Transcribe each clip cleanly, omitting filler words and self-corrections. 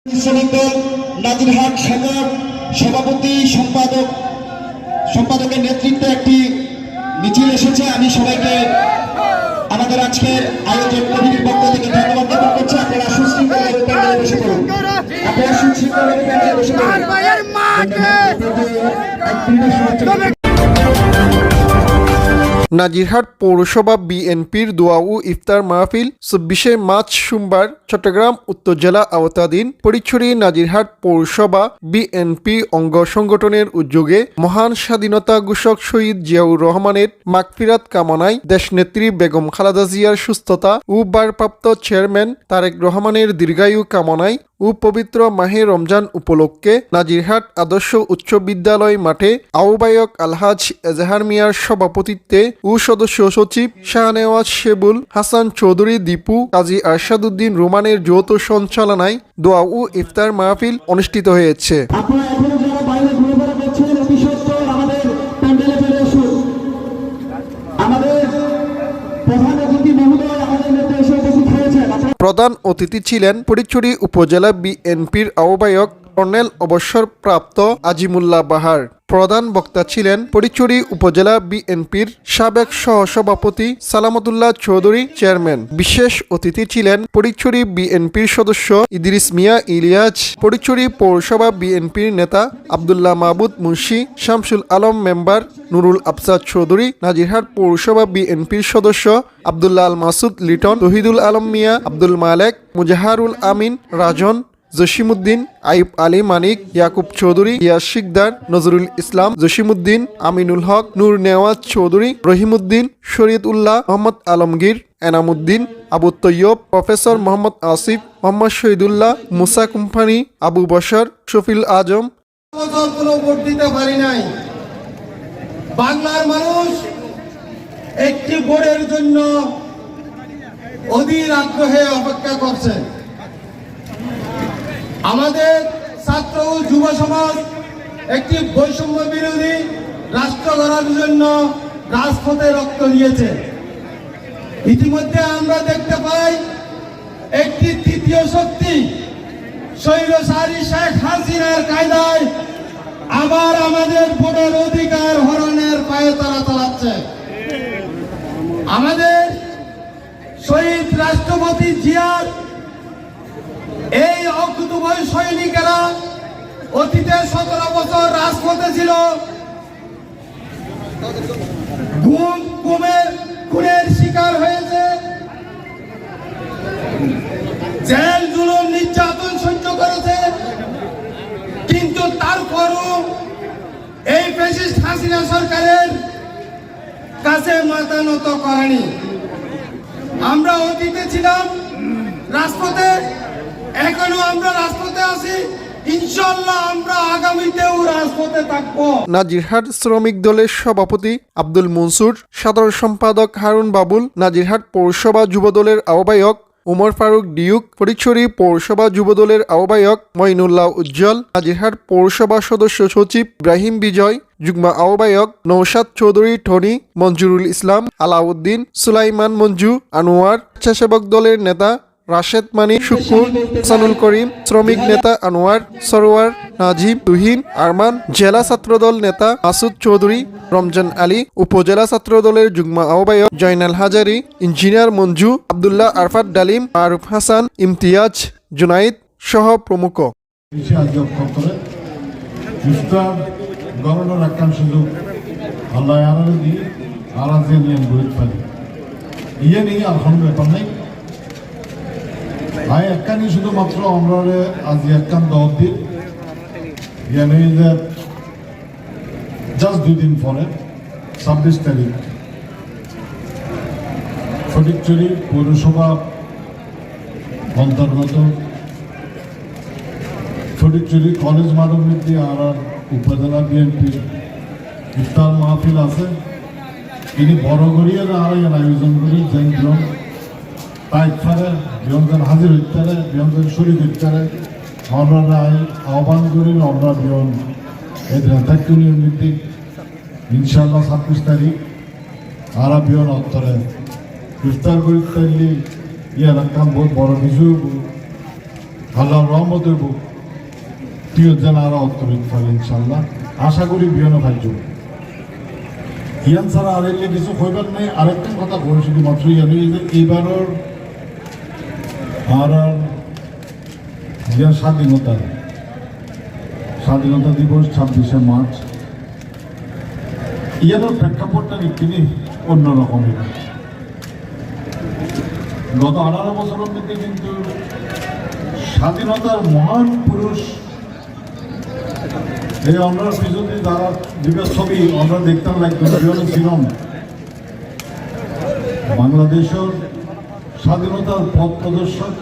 শ্রমিক দল নাজিরহাট শাখার সভাপতি সম্পাদকের নেতৃত্বে একটি মিছিল এসেছে। আমি সবাইকে আমাদের আজকের আয়োজক কমিটির পক্ষ থেকে ধন্যবাদ জ্ঞাপন করছি। আপনারা সুশৃঙ্খলভাবে প্যান্ডেলে বসে পড়ুন। নাজিরহাট পৌরসভা বিএনপির দোয়া ও ইফতার মাহফিল ২৪শে মার্চ সোমবার চট্টগ্রাম উত্তর জেলা আওতাধীন ফটিকছড়ি নাজিরহাট পৌরসভা বিএনপি অঙ্গ সংগঠনের উদ্যোগে মহান স্বাধীনতা ঘোষক শহীদ জিয়াউর রহমানের মাগফিরাত কামনায় দেশনেত্রী বেগম খালেদা জিয়ার সুস্থতা ও ভারপ্রাপ্ত চেয়ারম্যান তারেক রহমানের দীর্ঘায়ু কামনায় ও পবিত্র মাহে রমজান উপলক্ষে নাজিরহাট আদর্শ উচ্চ বিদ্যালয় মাঠে আহ্বায়ক আলহাজ এজাহার মিয়ার সভাপতিত্বে ও সদস্য সচিব শাহনেওয়াজ শেবুল হাসান চৌধুরী দীপু কাজী আরশাদ উদ্দিন রোমানের যৌথ সঞ্চালনায় দোয়া ও ইফতার মাহফিল অনুষ্ঠিত হয়েছে। প্রধান অতিথি ছিলেন ফটিকছড়ি উপজেলা বিএনপির আহ্বায়ক কর্নেল অবসরপ্রাপ্ত আজিমুল্লাহ বাহার। প্রধান বক্তা ছিলেন ফটিকছড়ি উপজেলা বিএনপির সাবেক সহসভাপতি সালামতুল্লাহ চৌধুরী চেয়ারম্যান। বিশেষ অতিথি ছিলেন ফটিকছড়ি বিএনপির সদস্য ইদ্রিস মিয়া ইলিয়াস, ফটিকছড়ি পৌরসভা বিএনপির নেতা আব্দুল্লাহ মাহবুব মুন্সি, শামসুল আলম মেম্বার, নুরুল আফসাদ চৌধুরী, নাজিরহাট পৌরসভা বিএনপির সদস্য আব্দুল্লাহ আল মাসুদ লিটন, তহিদুল আলম মিয়া, আব্দুল মালেক, মুজাহারুল আমিন রাজন, জসিমউদ্দিন, আইব আলী মানিক, ইয়াকুব চৌধুরী, ইয়াস শিকদার, নজরুল ইসলাম, জসিমউদ্দিন, আমিনুল হক, নূর নেওয়াজ চৌধুরী, রহিমউদ্দিন, শরীয়তুল্লাহ, মোহাম্মদ আলমগীর, এনামুদ্দিন, আবু তৈয়ব, প্রফেসর মোহাম্মদ আসিফ, মোহাম্মদ শহীদুল্লাহ, মুসা কোম্পানি, আবু বশর, শফিল আজম। কোনো ভোট দিতে পারি নাই। বাংলার মানুষ একটি ভোটের জন্য অধীর আগ্রহে অপেক্ষা করছে। আমাদের ছাত্র ও যুব সমাজ একটি বৈষম্য বিরোধী রাষ্ট্র গড়ার জন্য রাজপথে রক্ত দিয়েছে। ইতিমধ্যে আমরা দেখতে পাই একটি তৃতীয় শক্তি স্বৈরশাসী শেখ হাসিনার কায়দায় আবার আমাদের ভোটের অধিকার হরণের পায়ে তারা চালাচ্ছে। আমাদের শহীদ রাষ্ট্রপতি জিয়ার এই অকুতভয় সৈনিকেরা অতীতে 17 বছর রাজপথে ছিল, খুনের শিকার হয়েছে, জেল জুলুম নির্যাতন সহ্য করেছে, কিন্তু তারপরও এই ফ্যাসিস্ট হাসিনা সরকারের কাছে মাথা নত করেনি। আমরা অতীতে ছিলাম রাজপথে, এখনো আমরা রাজপথে আছি, ইনশাআল্লাহ আমরা আগামীতেও রাজপথে থাকবো। নাজিরহাট শ্রমিক দলের সভাপতি আব্দুল মনসুর, সাধারণ সম্পাদক হারুন বাবুল, নাজিরহাট পৌরসভা যুবদলের আহ্বায়ক উমর ফারুক ডিউক, ফটিকছড়ি পৌরসভা যুবদলের আহ্বায়ক মঈনুল্লাহ উজ্জ্বল, নাজিরহাট পৌরসভা সদস্য সচিব ইব্রাহিম বিজয়, যুগ্ম আহ্বায়ক নৌশাদ চৌধুরী টনি, মঞ্জুরুল ইসলাম, আলাউদ্দিন, সুলাইমান মঞ্জু, আনোয়ার, স্বেচ্ছাসেবক দলের নেতা রাশেদ মানি, শুকুর, হাসানুল করিম, শ্রমিক নেতা আনোয়ার, সরোয়ার, নাজিম, তুহিন, আরমান, জেলা ছাত্রদল নেতা মাসুদ চৌধুরী, রমজান আলী, উপজেলা ছাত্রদলের যুগ্ম আহ্বায়ক জয়নাল হাজারি, ইঞ্জিনিয়ার মঞ্জু, আব্দুল্লাহ আরফাত ডালিম, মারুফ হাসান, ইমতিয়াজ, জুনাইদ সহ প্রমুখ। একখানি শুধুমাত্র আমরা আজ একখান দল দিন জাস্ট 2 দিন পরে 26 তারিখ ফটিকছড়ি পৌরসভা অন্তর্গত ফটিকছড়ি কলেজ মাঠের মধ্যে আর উপজেলা বিএনপির ইফতার মাহফিল আছে। তিনি বড় করিয়ে আয়োজন করি যেন তাইফারে বিয়নজন হাজির হইতে বিয়নজন শরীর হইতে আমরা আহ্বান করি। আমরা বিয়ন এদের নীতি ইনশাল্লাহ 26 তারিখ আর বিয়ন অন্তরে ইফতার করি তাইলে ইয়ার কাম বহুত বড় কিছু আল্লাহর রহমতের বুক তুই যেন আরো অত্তরিত পারে ইনশাল্লাহ আশা করি বিয়নো ভাই ইয়ান ছাড়া আর এলে কিছু কইবার নাই। আরেকটা কথা কই শুধুমাত্র আমি যে এইবারের আর যে স্বাধীনতা দিবস 26শে মার্চ ইয়ানোর প্রেক্ষাপটটা তিনি অন্যরকমের। গত 18 বছরের মধ্যে কিন্তু স্বাধীনতার মহান পুরুষ এই আমরা পিছনে যারা দুটো ছবি আমরা দেখতাম লাগতো ছিলাম বাংলাদেশের স্বাধীনতার পথ প্রদর্শক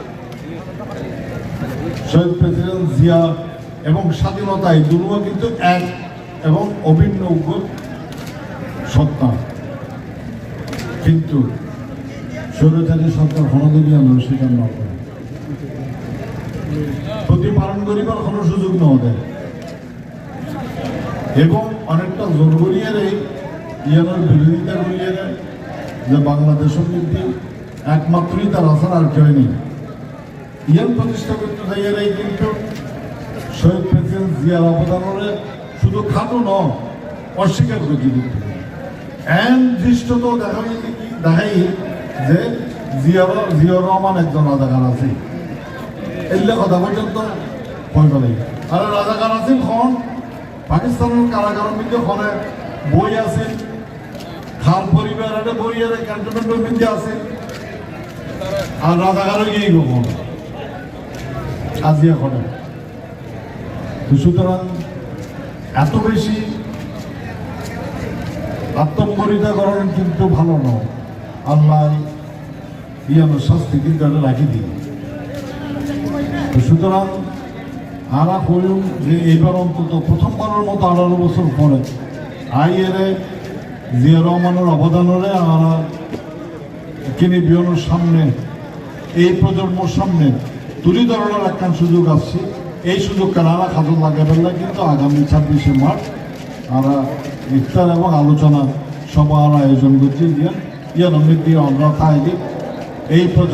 শহীদ প্রেসিডেন্ট জিয়া এবং স্বাধীনতা এই দুটো কিন্তু এক এবং অভিন্ন সত্তা। কিন্তু স্বৈরাচারী সরকার হনদলীয় আমরা স্বীকার না করে প্রতিপালন করিবার কোনো সুযোগ না দেয় এবং অনেকটা জোর করিয়ে ইয়ানোর বিরোধিতা করিয়ে যে বাংলাদেশের মধ্যে একমাত্রই তার আসার আর কেউ নেই। ইয়ান প্রতিষ্ঠা করতে চাইয়ারাই কিন্তু শহীদ প্রেসিডেন্ট জিয়ার অবদানের শুধু খাটো নয় অস্বীকার করে দিতে এন দৃষ্টত দেখাই যে জিয়াউর রহমান একজন রাজাকার আছে এলে কথা পর্যন্ত ভয় করে। আর রাজাকার আছেন খন পাকিস্তানের কারাগারের মধ্যে খনে বই আছে খাল পরিবারের বই আর ক্যান্টনমেন্টের মধ্যে আছে আর রাজাকারও গিয়ে কখন আজিয়া খনে। সুতরাং এত বেশি আত্মমর্যাদা করেন কিন্তু ভালো নয়। আল্লাহ ইয়ানোর শাস্তি কিন্তু এটা রাখি দিই। সুতরাং আরা কইম যে এইবার অন্তত প্রথমবারের মতো 18 বছর পরে আইএরে জিয়া রহমানের অবদানরে আমরা কিনে বিয়নোর সামনে এই প্রজন্মর সামনে তুলি ধরার একটা সুযোগ আসছে। এই সুযোগ কারা খাদ্য লাগাবেন না কিন্তু আগামী 26শে মার্চ আমরা ইফতার এবং আলোচনা সভার আয়োজন করছি ইয়ান মৃত্যু আমরা তাই এই প্রজন্ম